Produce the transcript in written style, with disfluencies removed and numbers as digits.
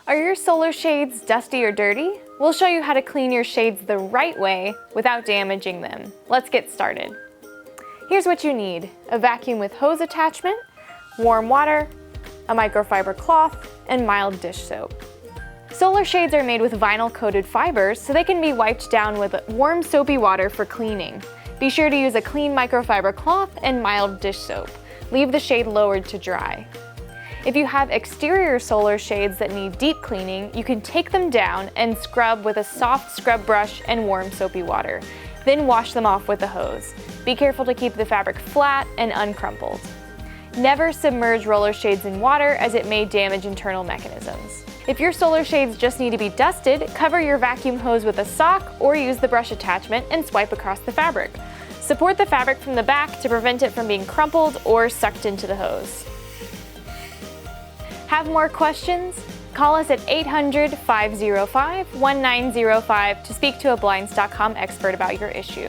Are your solar shades dusty or dirty? We'll show you how to clean your shades the right way without damaging them. Let's get started. Here's what you need: a vacuum with hose attachment, warm water, a microfiber cloth, and mild dish soap. Solar shades are made with vinyl-coated fibers, so they can be wiped down with warm soapy water for cleaning. Be sure to use a clean microfiber cloth and mild dish soap. Leave the shade lowered to dry. If you have exterior solar shades that need deep cleaning, you can take them down and scrub with a soft scrub brush and warm soapy water. Then wash them off with a hose. Be careful to keep the fabric flat and uncrumpled. Never submerge roller shades in water, as it may damage internal mechanisms. If your solar shades just need to be dusted, cover your vacuum hose with a sock or use the brush attachment and swipe across the fabric. Support the fabric from the back to prevent it from being crumpled or sucked into the hose. Have more questions? Call us at 800-505-1905 to speak to a Blinds.com expert about your issue.